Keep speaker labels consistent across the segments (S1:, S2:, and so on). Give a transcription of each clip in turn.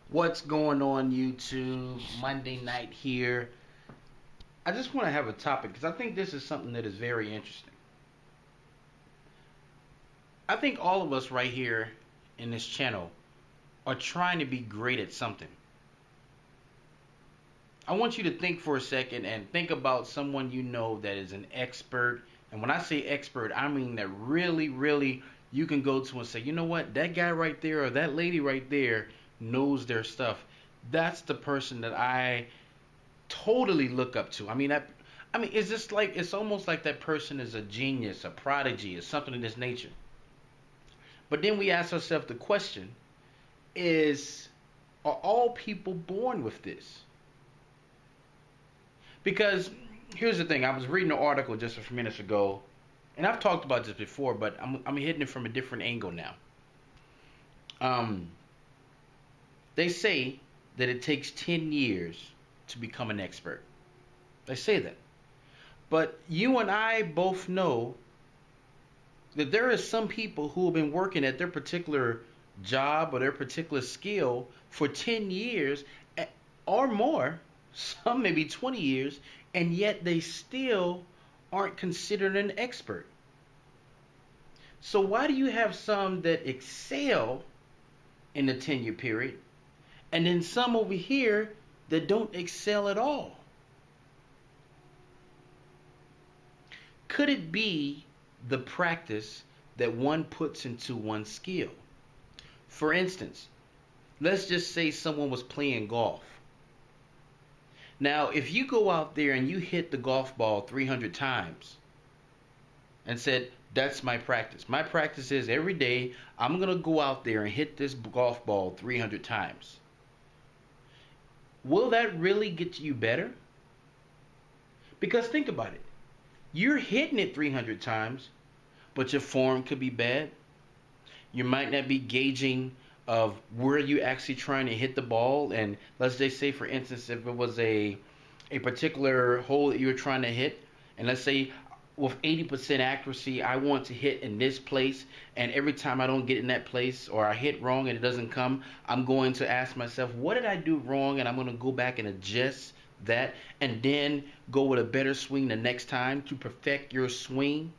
S1: What's going on, YouTube? Monday night here. I just want to have a topic because I think this is something that is very interesting. I think all of us right here in this channel are trying to be great at something. I want you to think for a second and think about someone you know that is an expert. And when I say expert, I mean that really, really you can go to and say, you know what, that guy right there or that lady right there knows their stuff. That's the person that I totally look up to. I mean, it's just like it's almost like that person is a genius, a prodigy, or something of this nature. But then we ask ourselves the question: Is are all people born with this? Because here's the thing: I was reading an article just a few minutes ago, and I've talked about this before, but I'm hitting it from a different angle now. Um, they say that it takes 10 years to become an expert. They say that. But you and I both know that there is some people who have been working at their particular job or their particular skill for 10 years or more, some maybe 20 years, and yet they still aren't considered an expert. So why do you have some that excel in the 10-year period and then some over here that don't excel at all? Could it be the practice that one puts into one's skill? For instance, let's just say someone was playing golf. Now, if you go out there and you hit the golf ball 300 times and said, that's my practice. My practice is every day I'm going to go out there and hit this golf ball 300 times. Will that really get you better? Because think about it. You're hitting it 300 times, but your form could be bad. You might not be gauging of where you actually trying to hit the ball. And let's just say, for instance, if it was a particular hole that you're trying to hit, and let's say with 80% accuracy, I want to hit in this place, and every time I don't get in that place or I hit wrong and it doesn't come, I'm going to ask myself, what did I do wrong? And I'm going to go back and adjust that and then go with a better swing the next time to perfect your swing.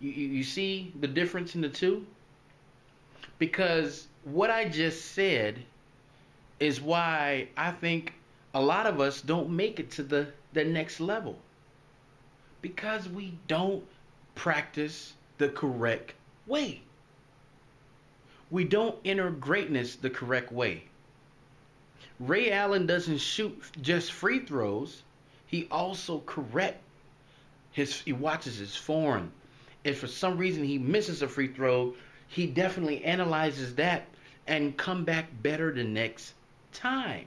S1: You see the difference in the two? Because what I just said is why I think a lot of us don't make it to the next level. Because we don't practice the correct way. We don't enter greatness the correct way. Ray Allen doesn't shoot just free throws. He also he watches his form. If for some reason he misses a free throw, he definitely analyzes that and come back better the next time.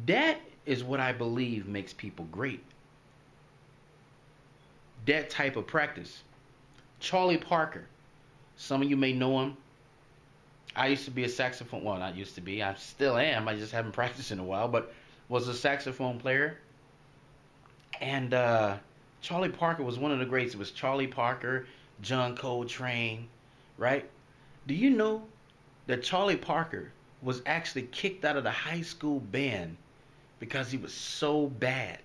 S1: That is what I believe makes people great. That type of practice. Charlie Parker. Some of you may know him. I used to be a saxophone, well, not used to be, I still am, I just haven't practiced in a while, but was a saxophone player. And Charlie Parker was one of the greats. It was Charlie Parker, John Coltrane, right? Do you know that Charlie Parker was actually kicked out of the high school band because he was so bad?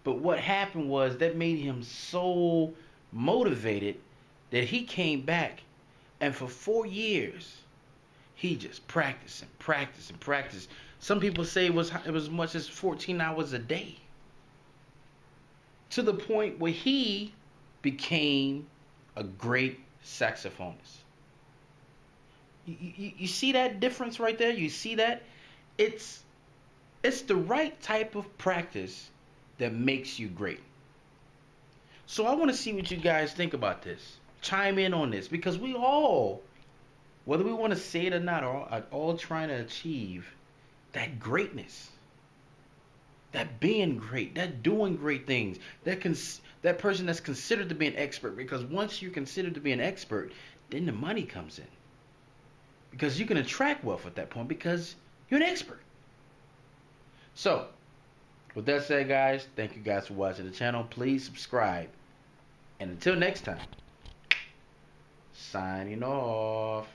S1: But what happened was that made him so motivated that he came back, and for 4 years he just practiced and practiced and practiced. Some people say it was as much as 14 hours a day, to the point where he became a great saxophonist. You see that difference right there? You see that? It's the right type of practice that makes you great. So I want to see what you guys think about this. Chime in on this, because we all, whether we want to say it or not, are all trying to achieve that greatness. That being great, that doing great things, that person that's considered to be an expert. Because once you're considered to be an expert, then the money comes in. Because you can attract wealth at that point because you're an expert. So, with that said, guys, thank you guys for watching the channel. Please subscribe. And until next time, signing off.